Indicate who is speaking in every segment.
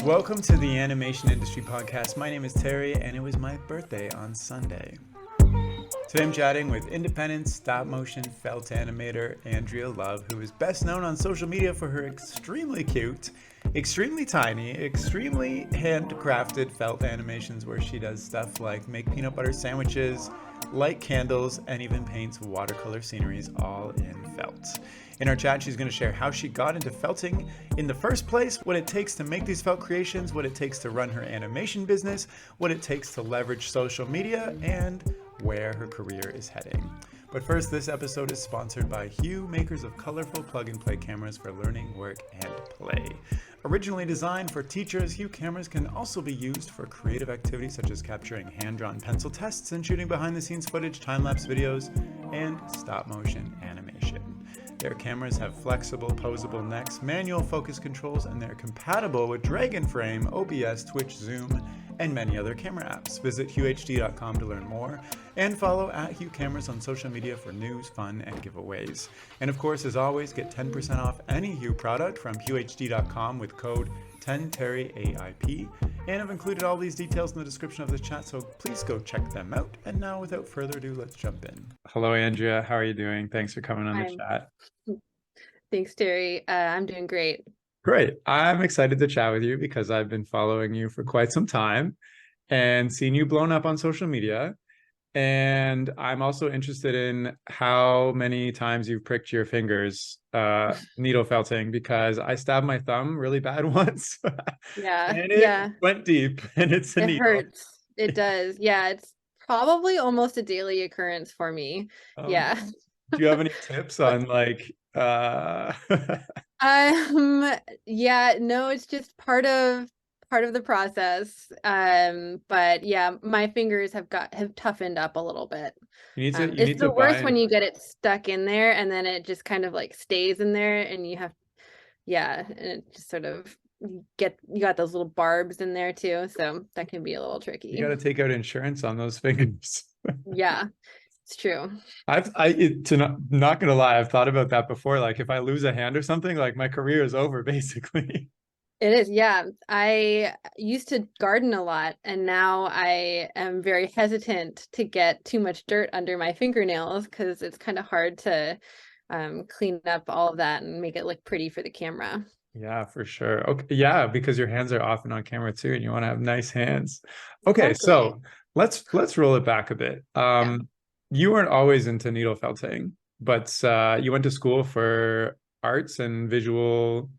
Speaker 1: Welcome to the Animation Industry Podcast. My name is Terry, and it was my birthday on Sunday. Today I'm chatting with independent stop-motion felt animator Andrea Love, who is best known on social media for her extremely cute, extremely tiny, extremely handcrafted felt animations where she does stuff like make peanut butter sandwiches, light candles, and even paints watercolor sceneries all in felt. In our chat, she's going to share how she got into felting in the first place, what it takes to make these felt creations, what it takes to run her animation business, what it takes to leverage social media, and where her career is heading. But first, this episode is sponsored by Hue, makers of colorful plug-and-play cameras for learning, work, and play. Originally designed for teachers, Hue cameras can also be used for creative activities such as capturing hand-drawn pencil tests and shooting behind-the-scenes footage, time-lapse videos, and stop-motion animation. Their cameras have flexible, posable necks, manual focus controls, and they're compatible with Dragonframe, OBS, Twitch, Zoom, and many other camera apps. Visit huehd.com to learn more, and follow @HueCameras on social media for news, fun, and giveaways. And of course, as always, get 10% off any Hue product from huehd.com with code 10TerryAIP. And I've included all these details in the description of this chat, so please go check them out. And now, without further ado, let's jump in. Hello, Andrea. How are you doing? Thanks for coming on the chat.
Speaker 2: Thanks, Terry. I'm doing great.
Speaker 1: Great. I'm excited to chat with you because I've been following you for quite some time and seen you blown up on social media. And I'm also interested in how many times you've pricked your fingers needle felting, because I stabbed my thumb really bad once.
Speaker 2: Yeah.
Speaker 1: And it went deep, and it's a
Speaker 2: it
Speaker 1: needle.
Speaker 2: hurts. It does. Yeah, it's probably almost a daily occurrence for me. Yeah.
Speaker 1: Do you have any tips on like
Speaker 2: yeah, no, it's just part of the process. But yeah, my fingers have toughened up a little bit. It's the worst when you get it stuck in there and then it just kind of like stays in there and you have, and it just sort of you got those little barbs in there too, so that can be a little tricky.
Speaker 1: You got to take out insurance on those fingers.
Speaker 2: Yeah, it's true.
Speaker 1: Not gonna lie, I've thought about that before. Like if I lose a hand or something, like my career is over basically.
Speaker 2: It is, yeah. I used to garden a lot, and now I am very hesitant to get too much dirt under my fingernails because it's kind of hard to clean up all of that and make it look pretty for the camera.
Speaker 1: Yeah, for sure. Okay, yeah, because your hands are often on camera too, and you want to have nice hands. Okay,
Speaker 2: Exactly.
Speaker 1: so let's roll it back a bit. You weren't always into needle felting, but you went to school for arts and visual.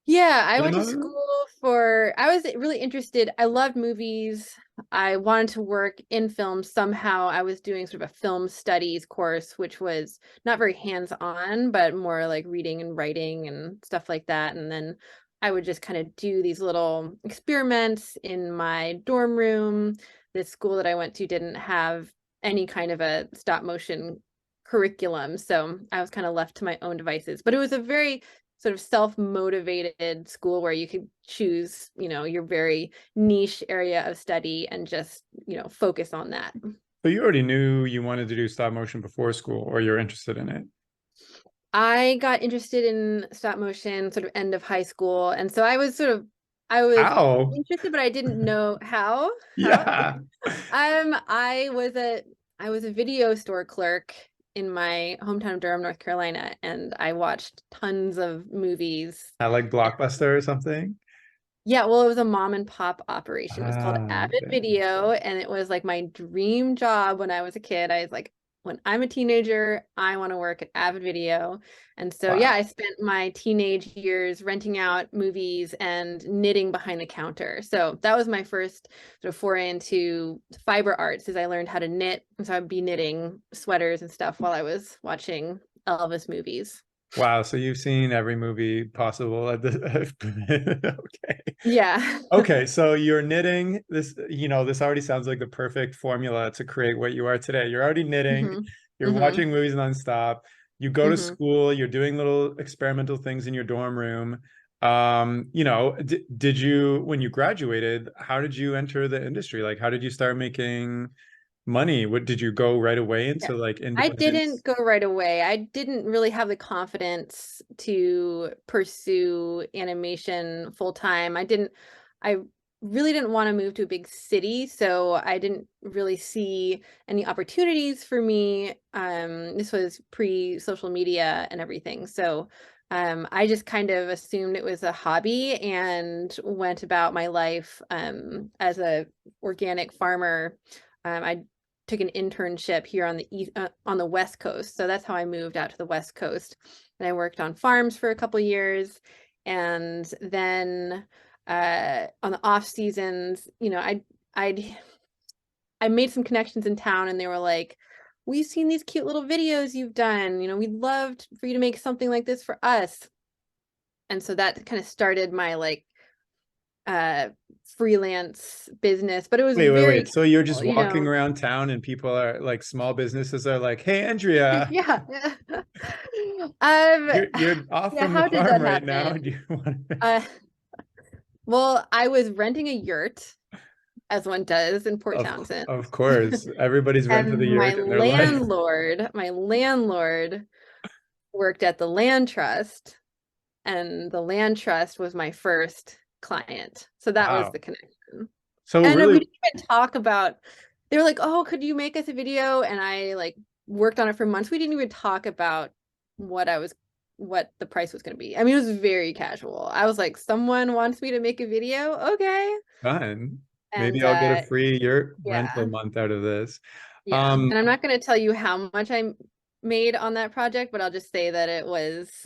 Speaker 2: Yeah, I went to school I was really interested. I loved movies. I wanted to work in film somehow. I was doing sort of a film studies course, which was not very hands-on, but more like reading and writing and stuff like that. And then I would just kind of do these little experiments in my dorm room. This school that I went to didn't have any kind of a stop motion curriculum, so I was kind of left to my own devices. But it was a very sort of self-motivated school where you could choose, your very niche area of study and just, focus on that.
Speaker 1: So you already knew you wanted to do stop motion before school, or you're interested in it?
Speaker 2: I got interested in stop motion sort of end of high school. And so I was interested, but I didn't know how.
Speaker 1: Yeah.
Speaker 2: I was a video store clerk in my hometown of Durham, North Carolina, and I watched tons of movies.
Speaker 1: At like Blockbuster or something?
Speaker 2: Yeah, well, it was a mom and pop operation. It was called Avid Video, and it was like my dream job when I was a kid. I was like, when I'm a teenager, I want to work at Avid Video. And so, yeah, I spent my teenage years renting out movies and knitting behind the counter. So that was my first sort of foray into fiber arts, as I learned how to knit. And so I'd be knitting sweaters and stuff while I was watching Elvis movies.
Speaker 1: Wow, so you've seen every movie possible at the okay.
Speaker 2: Yeah.
Speaker 1: Okay, so you're knitting this, this already sounds like the perfect formula to create what you are today. You're already knitting, you're watching movies nonstop, you go to school, you're doing little experimental things in your dorm room. Did you, when you graduated, how did you enter the industry? Like, how did you start making money? What did you go right away
Speaker 2: Yeah.
Speaker 1: into like
Speaker 2: I didn't
Speaker 1: independence?
Speaker 2: go right away. I didn't really have the confidence to pursue animation full time. I really didn't want to move to a big city, so I didn't really see any opportunities for me. This was pre-social media and everything. So I just kind of assumed it was a hobby and went about my life as a organic farmer. I took an internship here on the on the West Coast. So that's how I moved out to the West Coast. And I worked on farms for a couple years. And then on the off seasons, you know, I'd I made some connections in town and they were like, we've seen these cute little videos you've done. You know, we'd love for you to make something like this for us. And so that kind of started my like uh freelance business, but it was very
Speaker 1: Wait. So you're just
Speaker 2: casual, you
Speaker 1: walking
Speaker 2: know.
Speaker 1: around town and people are like small businesses are like, "Hey, Andrea,
Speaker 2: Yeah. Um,
Speaker 1: you're off
Speaker 2: yeah,
Speaker 1: from the
Speaker 2: how did
Speaker 1: farm
Speaker 2: that
Speaker 1: right now.
Speaker 2: happen?
Speaker 1: Do you want to?"
Speaker 2: Uh, well, I was renting a yurt, as one does in Port
Speaker 1: Of
Speaker 2: Townsend.
Speaker 1: of course, everybody's rented a
Speaker 2: And
Speaker 1: yurt in their life.
Speaker 2: my landlord worked at the land trust, and the land trust was my first client. So that was
Speaker 1: Wow.
Speaker 2: the connection.
Speaker 1: So
Speaker 2: And we
Speaker 1: really,
Speaker 2: didn't even talk about, they were like, oh, could you make us a video? And I like worked on it for months. We didn't even talk about what what the price was going to be. I mean, it was very casual. I was like, someone wants me to make a video. Okay.
Speaker 1: fun. Maybe
Speaker 2: And
Speaker 1: I'll get a free yurt rental
Speaker 2: yeah,
Speaker 1: month out of this.
Speaker 2: yeah.
Speaker 1: Um,
Speaker 2: And I'm not going to tell you how much I made on that project, but I'll just say that it was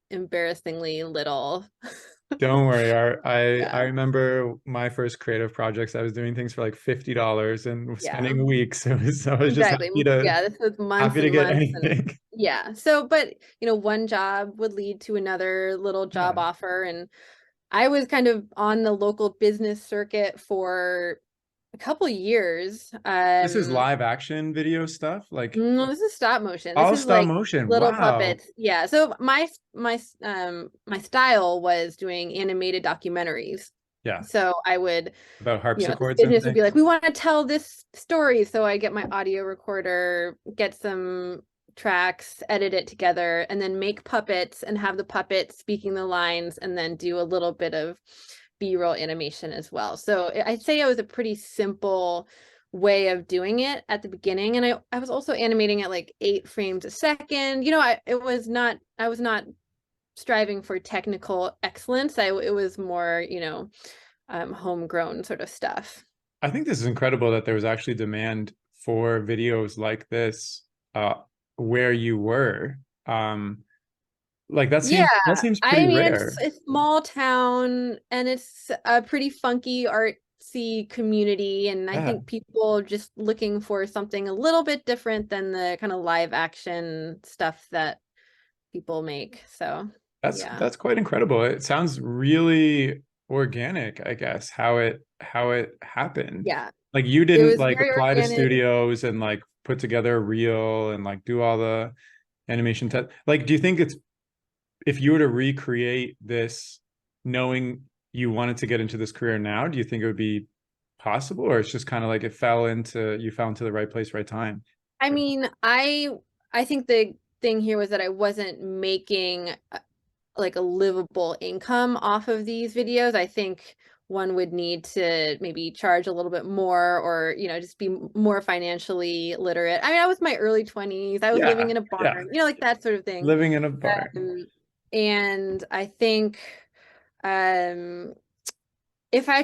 Speaker 2: embarrassingly little.
Speaker 1: don't worry. I
Speaker 2: Yeah,
Speaker 1: remember my first creative projects. I was doing things for like $50 and
Speaker 2: yeah.
Speaker 1: spending weeks. I was just
Speaker 2: Exactly. Yeah, this was months
Speaker 1: happy to
Speaker 2: and
Speaker 1: get
Speaker 2: months and
Speaker 1: anything.
Speaker 2: yeah. So, but you know, one job would lead to another little
Speaker 1: Yeah.
Speaker 2: job offer, and I was kind of on the local business circuit for a couple years.
Speaker 1: This is live action video stuff, like
Speaker 2: No, this is stop motion. This
Speaker 1: all
Speaker 2: is
Speaker 1: stop
Speaker 2: like
Speaker 1: motion.
Speaker 2: little
Speaker 1: Wow.
Speaker 2: puppets. Yeah. So my style was doing animated documentaries.
Speaker 1: Yeah.
Speaker 2: So I would,
Speaker 1: About
Speaker 2: you know, this
Speaker 1: harpsichords and
Speaker 2: business would be like,
Speaker 1: things.
Speaker 2: we want to tell this story. So I get my audio recorder, get some tracks, edit it together, and then make puppets and have the puppets speaking the lines and then do a little bit of B-roll animation as well. So I'd say it was a pretty simple way of doing it at the beginning. And I was also animating at like 8 frames a second. You know, I was not striving for technical excellence. It was more, you know, homegrown sort of stuff.
Speaker 1: I think this is incredible that there was actually demand for videos like this uh where you were. Um like
Speaker 2: Yeah,
Speaker 1: that seems
Speaker 2: I
Speaker 1: pretty
Speaker 2: mean
Speaker 1: rare.
Speaker 2: it's a small town and it's a pretty funky artsy community, and I
Speaker 1: Yeah.
Speaker 2: think people just looking for something a little bit different than the kind of live action stuff that people make. So, yeah.
Speaker 1: That's quite incredible. It sounds really organic, I guess, how it happened.
Speaker 2: Yeah.
Speaker 1: Like you
Speaker 2: It
Speaker 1: didn't
Speaker 2: was
Speaker 1: like
Speaker 2: very
Speaker 1: apply to
Speaker 2: organic.
Speaker 1: studios and like put together a reel and like do all the animation test. Like, do you think it's if you were to recreate this knowing you wanted to get into this career now, do you think it would be possible or it's just kind of like you fell into the right place, right time?
Speaker 2: I mean, I think the thing here was that I wasn't making like a livable income off of these videos. I think one would need to maybe charge a little bit more or, you know, just be more financially literate. I mean, I was in my early 20s. I was living
Speaker 1: Yeah,
Speaker 2: in a
Speaker 1: yeah.
Speaker 2: barn, you know, like that sort of thing.
Speaker 1: Living in a barn.
Speaker 2: Um, and I think um if I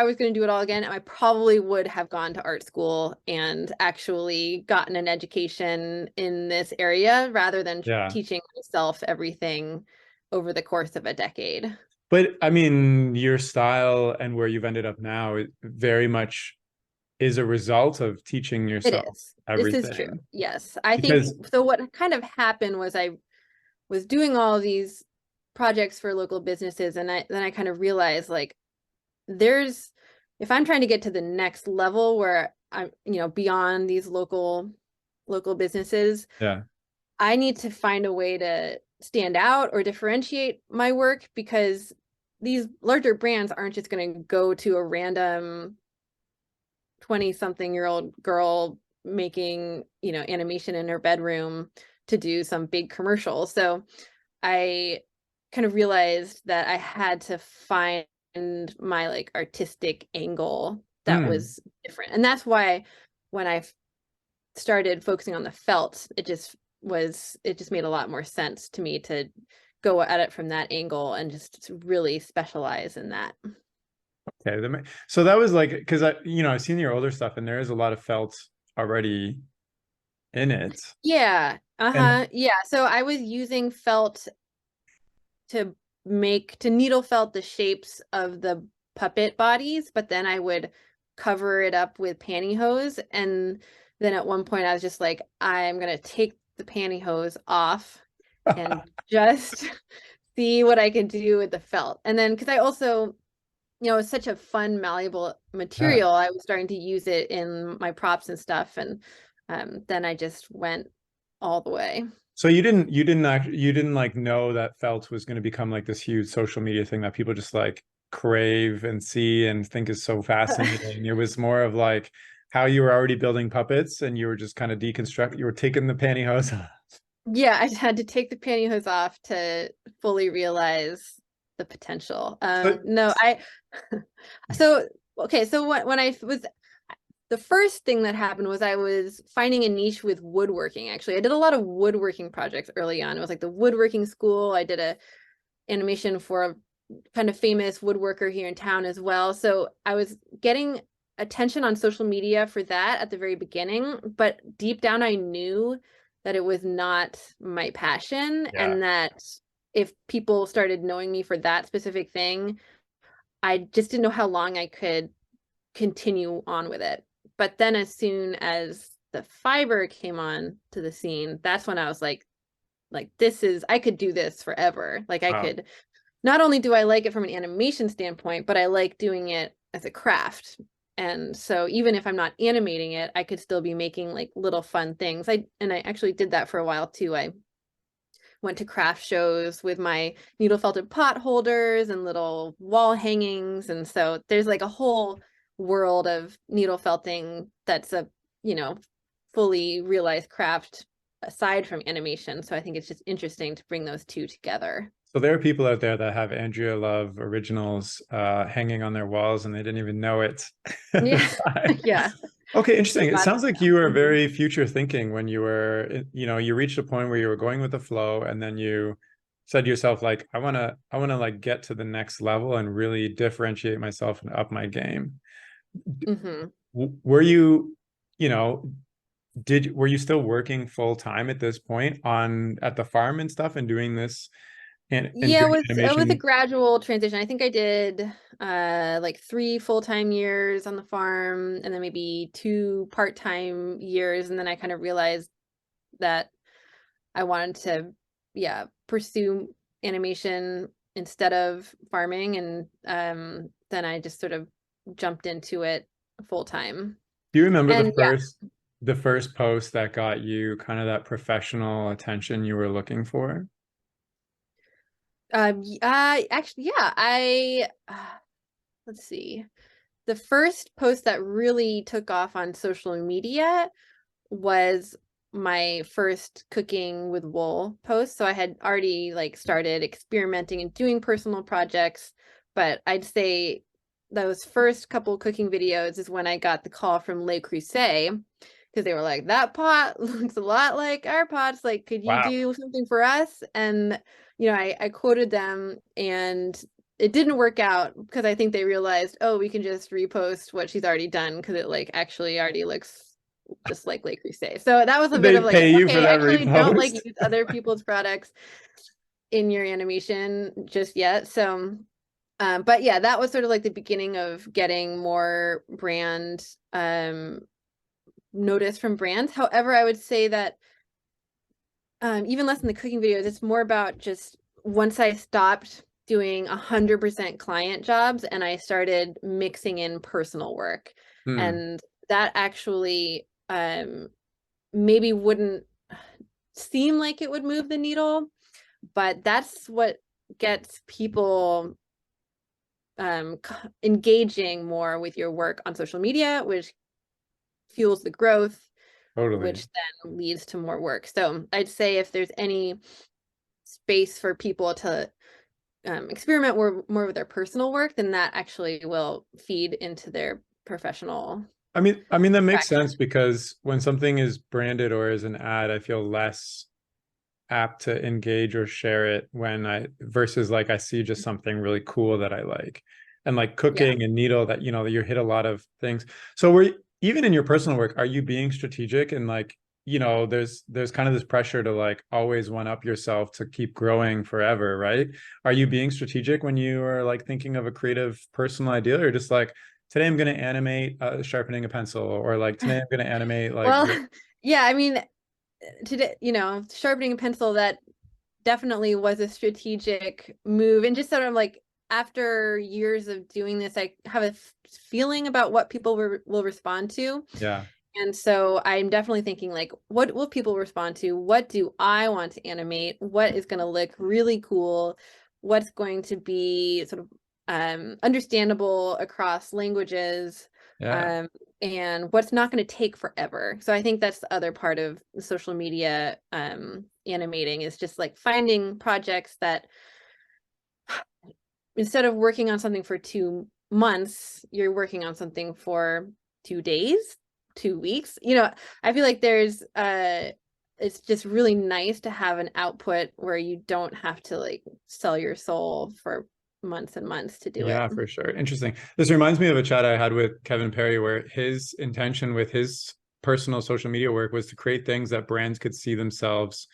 Speaker 2: was going to do it all again, I probably would have gone to art school and actually gotten an education in this area rather than
Speaker 1: Yeah.
Speaker 2: teaching myself everything over the course of a decade.
Speaker 1: But I mean, your style and where you've ended up now it very much is a result of teaching
Speaker 2: It
Speaker 1: yourself
Speaker 2: is. This is true.
Speaker 1: everything.
Speaker 2: Yes. I think
Speaker 1: Because
Speaker 2: so. What kind of happened was I was doing all these projects for local businesses, and then I kind of realized like there's if I'm trying to get to the next level where I'm, you know, beyond these local businesses,
Speaker 1: yeah,
Speaker 2: I need to find a way to stand out or differentiate my work because these larger brands aren't just going to go to a random 20-something-year-old girl making, animation in her bedroom to do some big commercial. So I kind of realized that I had to find my like artistic angle that
Speaker 1: Mm.
Speaker 2: was different. And that's why when I started focusing on the felt, it just made a lot more sense to me to go at it from that angle and just really specialize in that.
Speaker 1: Okay. So that was like, because I've seen your older stuff and there is a lot of felt already in it.
Speaker 2: Yeah.
Speaker 1: And
Speaker 2: Uh-huh. Yeah. So I was using felt to to needle felt the shapes of the puppet bodies, but then I would cover it up with pantyhose. And then at one point I was just like, I'm gonna take the pantyhose off and just see what I can do with the felt. And then because I also, it's such a fun, malleable
Speaker 1: yeah.
Speaker 2: material, I was starting to use it in my props and stuff. And then I just went all the way.
Speaker 1: So you didn't like know that felt was going to become like this huge social media thing that people just like crave and see and think is so fascinating. It was more of like how you were already building puppets and you were just kind of you were taking the pantyhose off.
Speaker 2: Yeah, I had to take the pantyhose off to fully realize the potential.
Speaker 1: But
Speaker 2: No, I so okay, so when I was the first thing that happened was I was finding a niche with woodworking. Actually, I did a lot of woodworking projects early on. It was like the woodworking school. I did a animation for a kind of famous woodworker here in town as well. So I was getting attention on social media for that at the very beginning, but deep down I knew that it was not my passion,
Speaker 1: yeah.
Speaker 2: and that if people started knowing me for that specific thing, I just didn't know how long I could continue on with it. But then as soon as the fiber came on to the scene, that's when I was like I could do this forever. Like I
Speaker 1: Wow.
Speaker 2: could, not only do I like it from an animation standpoint, but I like doing it as a craft. And so even if I'm not animating it, I could still be making like little fun things. I actually did that for a while too. I went to craft shows with my needle felted pot holders and little wall hangings. And so there's like a whole world of needle felting that's a, you know, fully realized craft aside from animation. So I think it's just interesting to bring those two together.
Speaker 1: So there are people out there that have Andrea Love originals hanging on their walls and they didn't even know it at the
Speaker 2: Yeah.
Speaker 1: time.
Speaker 2: Yeah.
Speaker 1: Okay,
Speaker 2: There's
Speaker 1: interesting. It
Speaker 2: lots
Speaker 1: sounds
Speaker 2: of
Speaker 1: like you
Speaker 2: them.
Speaker 1: were
Speaker 2: Mhm.
Speaker 1: very future thinking when you reached a point where you were going with the flow and then you said to yourself like I want to like get to the next level and really differentiate myself and up my game.
Speaker 2: Mhm.
Speaker 1: Were you, you know, were you still working full time at this point on at the farm and stuff and doing this and
Speaker 2: Yeah,
Speaker 1: doing
Speaker 2: it was a
Speaker 1: animation?
Speaker 2: gradual transition. I think I did like 3 full-time years on the farm and then maybe 2 part-time years, and then I kind of realized that I wanted to, yeah, pursue animation instead of farming, and then I just sort of jumped into it full time.
Speaker 1: Do you remember
Speaker 2: And yeah,
Speaker 1: the first post that got you kind of that professional attention you were looking for?
Speaker 2: actually, yeah, let's see. The first post that really took off on social media was my first cooking with wool post. So I had already like started experimenting and doing personal projects, but I'd say those first couple cooking videos is when I got the call from Le Creuset, because they were like, that pot looks a lot like our pots. Like, could you
Speaker 1: Wow.
Speaker 2: do something for us? And I quoted them, and it didn't work out because I think they realized, oh, we can just repost what she's already done because it like actually already looks just like Le Creuset. So that was a
Speaker 1: Did
Speaker 2: bit
Speaker 1: they
Speaker 2: of like,
Speaker 1: pay you for
Speaker 2: okay,
Speaker 1: that
Speaker 2: actually don't like
Speaker 1: repost?
Speaker 2: use other people's products in your animation just yet. So, but yeah, that was sort of like the beginning of getting more brand notice from brands. However, I would say that even less in the cooking videos, it's more about just once I stopped doing 100% client jobs and I started mixing in personal work.
Speaker 1: Hmm.
Speaker 2: And that actually maybe wouldn't seem like it would move the needle, but that's what gets people engaging more with your work on social media, which fuels the growth,
Speaker 1: Totally.
Speaker 2: which then leads to more work. So I'd say if there's any space for people to experiment more with their personal work, then that actually will feed into their professional
Speaker 1: I mean that makes
Speaker 2: practice.
Speaker 1: sense because when something is branded or is an ad, I feel less apt to engage or share it when I versus like I see just something really cool that I like. And like
Speaker 2: Yeah.
Speaker 1: cooking and needle that, you hit a lot of things. So were even in your personal work, are you being strategic and like, there's kind of this pressure to like always one up yourself to keep growing forever, right? Are you being strategic when you are like thinking of a creative personal idea or just like today I'm going to animate sharpening a pencil or like today I'm going to animate like
Speaker 2: Well, yeah, I mean, today, sharpening a pencil, that definitely was a strategic move. And just sort of like after years of doing this, I have a feeling about what people will respond to.
Speaker 1: yeah,
Speaker 2: And so I'm definitely thinking like, what will people respond to? What do I want to animate? What is going to look really cool? What's going to be sort of understandable across languages?
Speaker 1: yeah.
Speaker 2: Um, and what's not going to take forever. So I think that's the other part of social media animating is just like finding projects that instead of working on something for 2 months, you're working on something for 2 days, 2 weeks. I feel like it's just really nice to have an output where you don't have to like sell your soul for months and months to do it.
Speaker 1: Yeah, for sure. Interesting. This reminds me of a chat I had with Kevin Perry where his intention with his personal social media work was to create things that brands could see themselves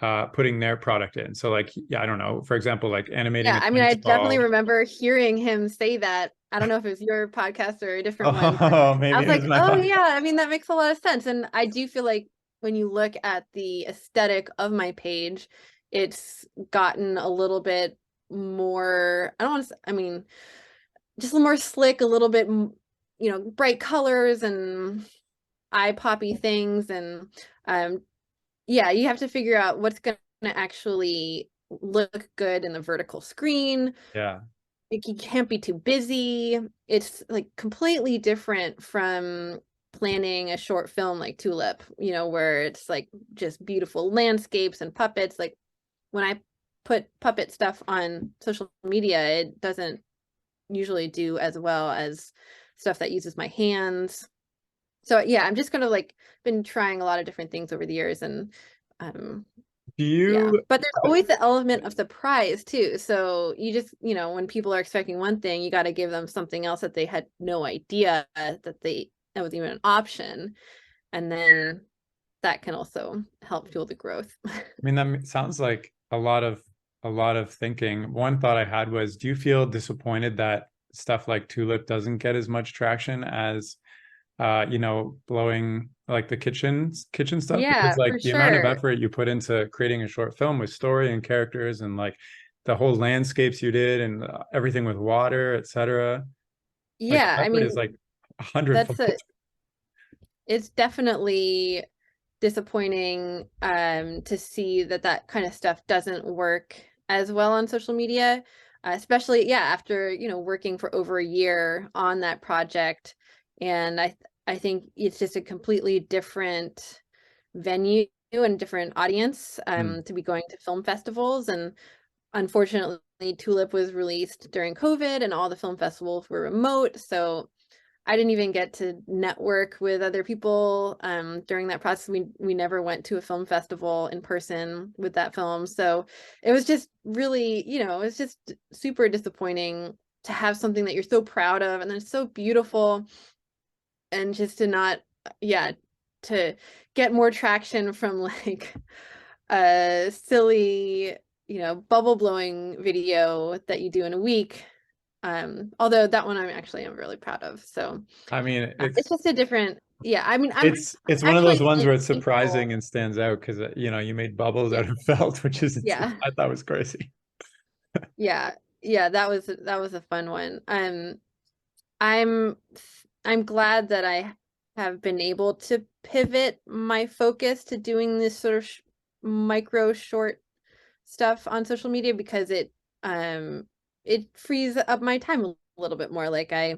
Speaker 1: putting their product in. So like, yeah, I don't know, for example, like animating
Speaker 2: Yeah,
Speaker 1: a
Speaker 2: I mean,
Speaker 1: tennis
Speaker 2: I definitely
Speaker 1: ball.
Speaker 2: remember hearing him say that. I don't know if it was your podcast or a different one, but
Speaker 1: Oh,
Speaker 2: I
Speaker 1: maybe
Speaker 2: was
Speaker 1: it was
Speaker 2: like,
Speaker 1: my
Speaker 2: oh
Speaker 1: podcast.
Speaker 2: yeah, I mean, that makes a lot of sense. And I do feel like when you look at the aesthetic of my page, it's gotten a little bit more, I don't want to, I mean, just a little more slick, a little bit, bright colors and eye poppy things. And um, yeah, you have to figure out what's going to actually look good in the vertical screen.
Speaker 1: Yeah.
Speaker 2: Like you can't be too busy. It's like completely different from planning a short film like Tulip, where it's like just beautiful landscapes and puppets. Like when I put puppet stuff on social media, it doesn't usually do as well as stuff that uses my hands. So yeah, I'm just gonna like been trying a lot of different things over the years and um
Speaker 1: Do
Speaker 2: yeah,
Speaker 1: you,
Speaker 2: but there's always the element of surprise too. So you just, when people are expecting one thing, you got to give them something else that they had no idea that was even an option. And then that can also help fuel the growth.
Speaker 1: I mean, that sounds like a lot of thinking. One thought I had was, do you feel disappointed that stuff like Tulip doesn't get as much traction as blowing like the kitchen stuff because
Speaker 2: Yeah,
Speaker 1: like
Speaker 2: for
Speaker 1: the amount of
Speaker 2: sure.
Speaker 1: effort you put into creating a short film with story and characters and like the whole landscapes you did and everything with water, etc. Like
Speaker 2: Yeah,
Speaker 1: the
Speaker 2: I
Speaker 1: effort
Speaker 2: mean,
Speaker 1: is like a hundredfold.
Speaker 2: that's a it's definitely disappointing to see that kind of stuff doesn't work as well on social media, especially yeah after working for over a year on that project. And I think it's just a completely different venue and different audience
Speaker 1: Hmm.
Speaker 2: to be going to film festivals. And unfortunately Tulip was released during COVID and all the film festivals were remote, so I didn't even get to network with other people during that process. We never went to a film festival in person with that film. So it was just really, it was just super disappointing to have something that you're so proud of and then it's so beautiful and just to not, yeah, to get more traction from like a silly, bubble blowing video that you do in a week. Although that one I'm really proud of. So
Speaker 1: I mean,
Speaker 2: it's just a different, yeah. I mean, I'm
Speaker 1: it's one of those
Speaker 2: actually
Speaker 1: ones
Speaker 2: really
Speaker 1: where it's
Speaker 2: thankful.
Speaker 1: surprising and stands out because you made bubbles
Speaker 2: Yeah,
Speaker 1: out of felt, which is
Speaker 2: yeah,
Speaker 1: I thought was crazy.
Speaker 2: yeah, yeah. That was a fun one. I'm I'm glad that I have been able to pivot my focus to doing this sort of micro short stuff on social media because um it frees up my time a little bit more. Like I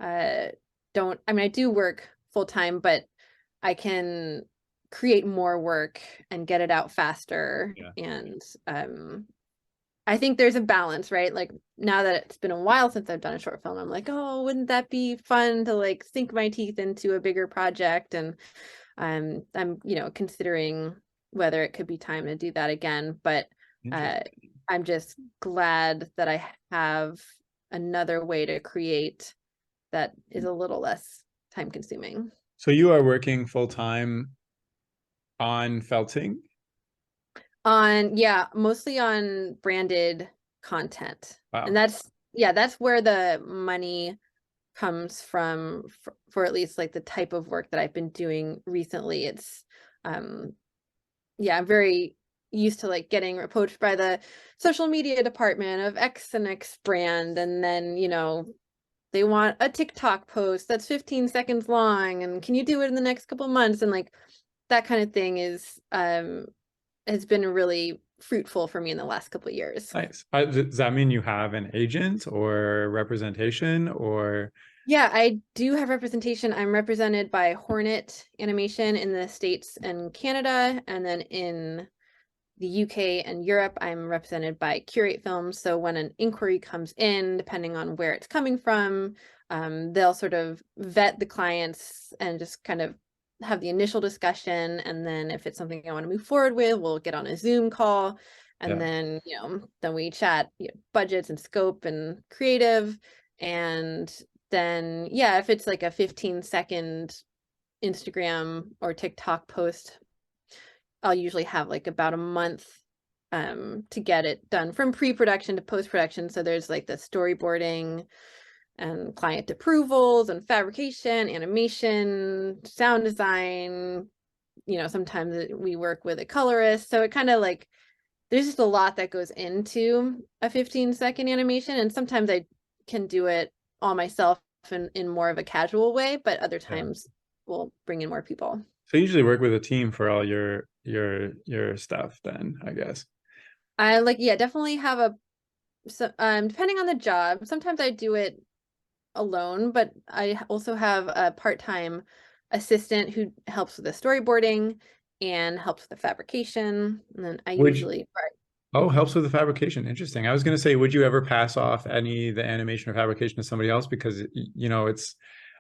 Speaker 2: uh don't I mean I do work full time, but I can create more work and get it out faster.
Speaker 1: Yeah.
Speaker 2: And I think there's a balance, right? Like now that it's been a while since I've done a short film, I'm like, oh, wouldn't that be fun to like sink my teeth into a bigger project? And I'm, you know, considering whether it could be time to do that again. But I'm just glad that I have another way to create that is a little less time consuming.
Speaker 1: So you are working full time on felting?
Speaker 2: Yeah, mostly on branded content.
Speaker 1: Wow.
Speaker 2: And that's where the money comes from for at least like the type of work that I've been doing recently. It's yeah, I'm very used to like getting approached by the social media department of X and X brand, and then, you know, they want a TikTok post that's 15 seconds long, and can you do it in the next couple months? And like that kind of thing is has been really fruitful for me in the last couple of years.
Speaker 1: Nice. Does that mean you have an agent or representation or?
Speaker 2: Yeah, I do have representation. I'm represented by Hornet Animation in the States and Canada, and then in the UK and Europe, I'm represented by Curate Films. So when an inquiry comes in, depending on where it's coming from, they'll sort of vet the clients and just kind of have the initial discussion. And then if it's something I want to move forward with, we'll get on a Zoom call. And then, you know, then we chat, you know, budgets and scope and creative. And then, yeah, if it's like a 15-second Instagram or TikTok post, I'll usually have like about a month to get it done from pre-production to post-production. So there's like the storyboarding and client approvals and fabrication, animation, sound design. You know, sometimes we work with a colorist. So it kind of like, there's just a lot that goes into a 15-second animation. And sometimes I can do it all myself in more of a casual way, but other times we'll bring in more people.
Speaker 1: So you usually work with a team for all your stuff then, I guess.
Speaker 2: I like, yeah, definitely have a, so depending on the job, sometimes I do it alone, but I also have a part-time assistant who helps with the storyboarding and helps with the fabrication. And then I
Speaker 1: Would you,
Speaker 2: usually,
Speaker 1: oh, helps with the fabrication. Interesting. I was going to say, would you ever pass off the animation or fabrication to somebody else? Because, you know, it's,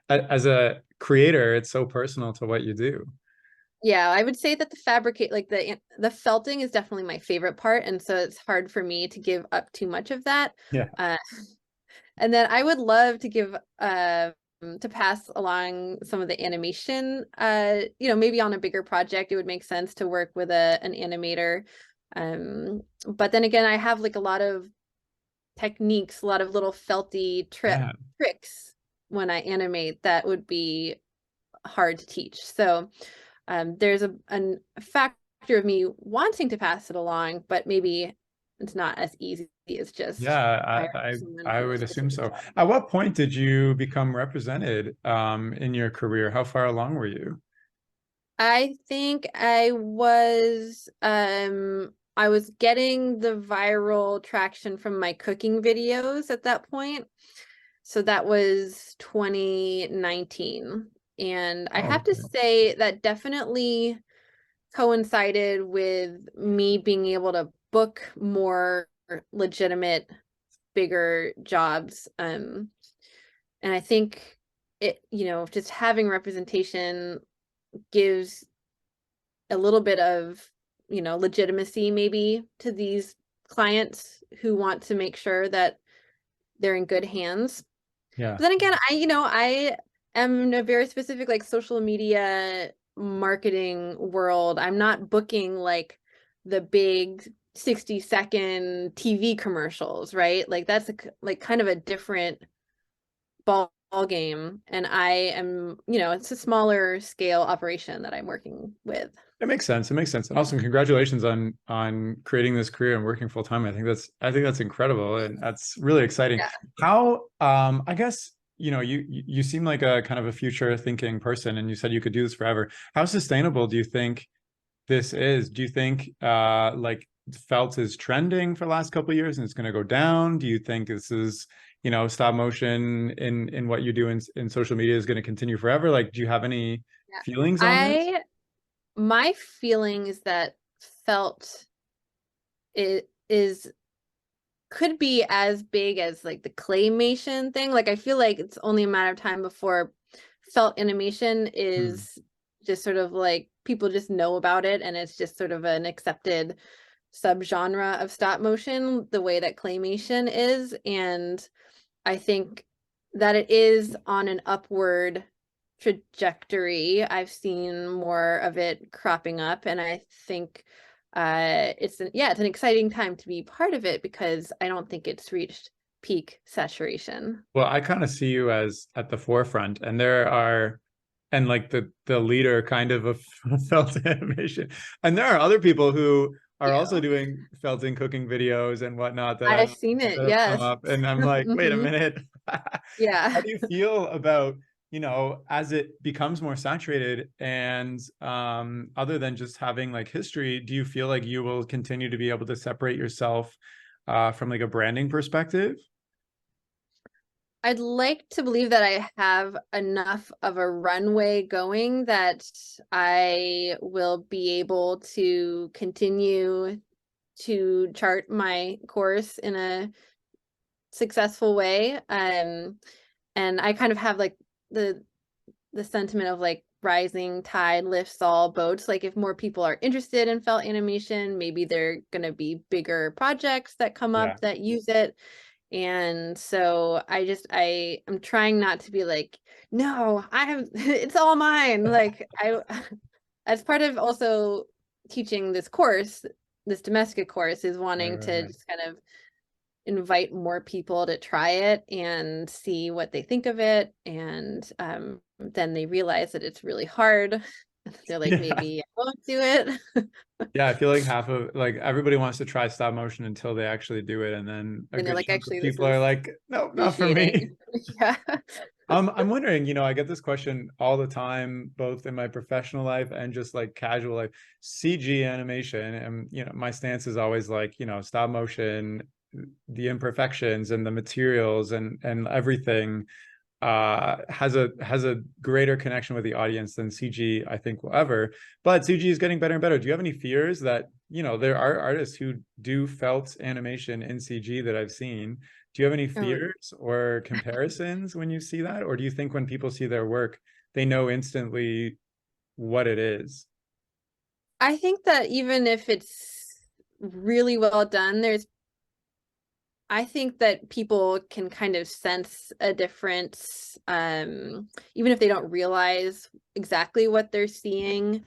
Speaker 1: as a creator, it's so personal to what you do.
Speaker 2: yeah, I would say that the fabricate, like the felting is definitely my favorite part. And so it's hard for me to give up too much of that.
Speaker 1: Yeah.
Speaker 2: And then I would love to give to pass along some of the animation. You know, maybe on a bigger project, it would make sense to work with an animator. But then again, I have like a lot of techniques, a lot of little felty tricks when I animate that would be hard to teach. So there's a factor of me wanting to pass it along, but maybe it's not as easy as just
Speaker 1: I would assume so. At what point did you become represented in your career? How far along were you?
Speaker 2: I think I was getting the viral traction from my cooking videos at that point. So that was 2019. And I have to say that definitely coincided with me being able to book more legitimate, bigger jobs. And I think it, you know, just having representation gives a little bit of, you know, legitimacy maybe to these clients who want to make sure that they're in good hands.
Speaker 1: Yeah.
Speaker 2: But then again, I am in a very specific like social media marketing world. I'm not booking like the big 60-second TV commercials, right? Like that's like kind of a different ball game. And I am, you know, it's a smaller scale operation that I'm working with.
Speaker 1: It makes sense. It makes sense. And also congratulations on creating this career and working full time. I think that's incredible and that's really exciting.
Speaker 2: Yeah.
Speaker 1: How I guess, you know, you seem like a kind of a future thinking person and you said you could do this forever. How sustainable do you think this is? Do you think like felt is trending for the last couple of years and it's going to go down? Do you think this is, stop motion in what you do in social media is going to continue forever? Like, do you have any
Speaker 2: Yeah.
Speaker 1: feelings on this?
Speaker 2: My feeling is that felt it is could be as big as like the claymation thing. Like I feel like it's only a matter of time before felt animation
Speaker 1: Hmm.
Speaker 2: is just sort of like people just know about it and it's just sort of an accepted subgenre of stop motion the way that claymation is. And I think that it is on an upward trajectory. I've seen more of it cropping up, and I think it's an exciting time to be part of it because I don't think it's reached peak saturation.
Speaker 1: Well, I kind of see you as at the forefront, and like the leader kind of felt animation, and there are other people who are also
Speaker 2: You.
Speaker 1: doing felt and cooking videos and whatnot
Speaker 2: I've seen it,
Speaker 1: that have come
Speaker 2: yes.
Speaker 1: up, and I'm like, wait a
Speaker 2: Hmm.
Speaker 1: minute,
Speaker 2: Yeah.
Speaker 1: how do you feel about, as it becomes more saturated and other than just having like history, do you feel like you will continue to be able to separate yourself from like a branding perspective?
Speaker 2: I'd like to believe that I have enough of a runway going that I will be able to continue to chart my course in a successful way. And I kind of have like the sentiment of like rising tide lifts all boats. Like if more people are interested in felt animation, maybe there are gonna be bigger projects that come
Speaker 1: Yeah.
Speaker 2: up that use it. And so I'm trying not to be like, no, I have it's all mine. Like I as part of also teaching this course, this domestic course is
Speaker 1: Right,
Speaker 2: wanting
Speaker 1: right,
Speaker 2: to
Speaker 1: right.
Speaker 2: just kind of invite more people to try it and see what they think of it. And then they realize that it's really hard. They're like,
Speaker 1: Yeah.
Speaker 2: maybe I won't do it.
Speaker 1: Yeah, I feel like half of like everybody wants to try stop motion until they actually do it, and then a
Speaker 2: And they're
Speaker 1: good
Speaker 2: like,
Speaker 1: chunk of
Speaker 2: actually, this
Speaker 1: people are
Speaker 2: is
Speaker 1: like, nope, not for me.
Speaker 2: excruciating. Yeah.
Speaker 1: I'm wondering, I get this question all the time, both in my professional life and just like casual life. CG animation, and my stance is always like, stop motion, the imperfections and the materials and everything has a greater connection with the audience than CG I think will ever. But CG is getting better and better. Do you have any fears that, there are artists who do felt animation in CG that I've seen? Do you have any
Speaker 2: Oh,
Speaker 1: fears or comparisons when you see that? Or do you think when people see their work, they know instantly what it is?
Speaker 2: I think that even if it's really well done, I think that people can kind of sense a difference, even if they don't realize exactly what they're seeing.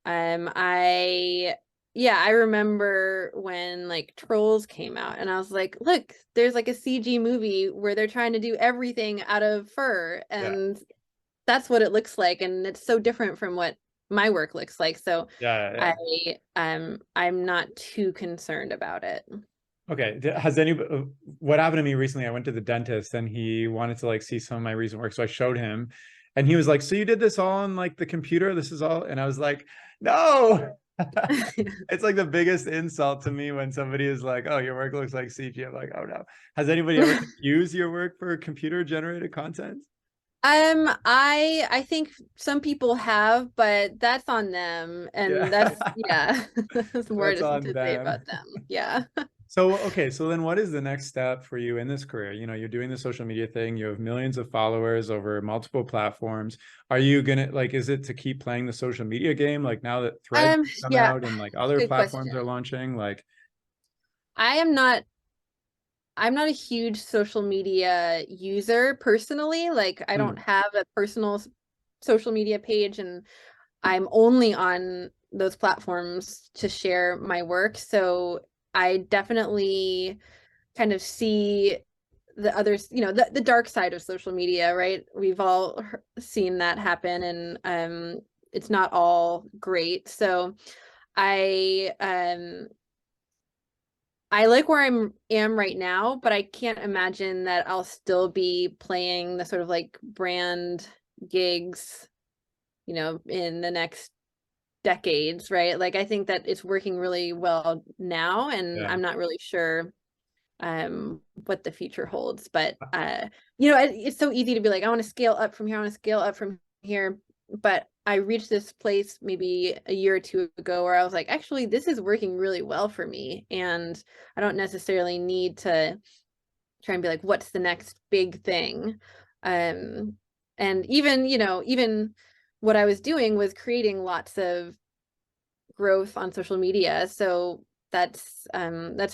Speaker 2: Um, I, yeah, I remember when like Trolls came out and I was like, look, there's like a CG movie where they're trying to do everything out of fur
Speaker 1: Yeah.
Speaker 2: and that's what it looks like. And it's so different from what my work looks like. So
Speaker 1: Yeah, yeah.
Speaker 2: I, I'm not too concerned about it.
Speaker 1: Okay. Has anybody, what happened to me recently? I went to the dentist and he wanted to like see some of my recent work. So I showed him and he was like, so you did this all on like the computer? This is all. And I was like, no. It's like the biggest insult to me when somebody is like, oh, your work looks like CG. I'm like, oh no. Has anybody ever used your work for computer generated content?
Speaker 2: I think some people have, but that's on them, and
Speaker 1: Yeah.
Speaker 2: that's yeah, that's more
Speaker 1: That's on
Speaker 2: to say
Speaker 1: them.
Speaker 2: about them. Yeah.
Speaker 1: So, okay, so then what is the next step for you in this career? You're doing the social media thing, you have millions of followers over multiple platforms. Are you gonna like, is it to keep playing the social media game? Like now that Threads come
Speaker 2: Yeah,
Speaker 1: out and like other
Speaker 2: good
Speaker 1: platforms
Speaker 2: question.
Speaker 1: are launching, like,
Speaker 2: I am not I'm not a huge social media user personally. Like I don't
Speaker 1: hmm,
Speaker 2: have a personal social media page and I'm only on those platforms to share my work. So I definitely kind of see the others, the dark side of social media, right? We've all seen that happen and it's not all great. So I I like where am right now, but I can't imagine that I'll still be playing the sort of like brand gigs, in the next decades, right? Like I think that it's working really well now, and I'm not really sure what the future holds. But you know, it's so easy to be like, I want to scale up from here, I want to scale up from here. But I reached this place maybe a year or two ago where I was like, actually, this is working really well for me. And I don't necessarily need to try and be like, what's the next big thing? And even, you know, even what I was doing was creating lots of growth on social media. So that's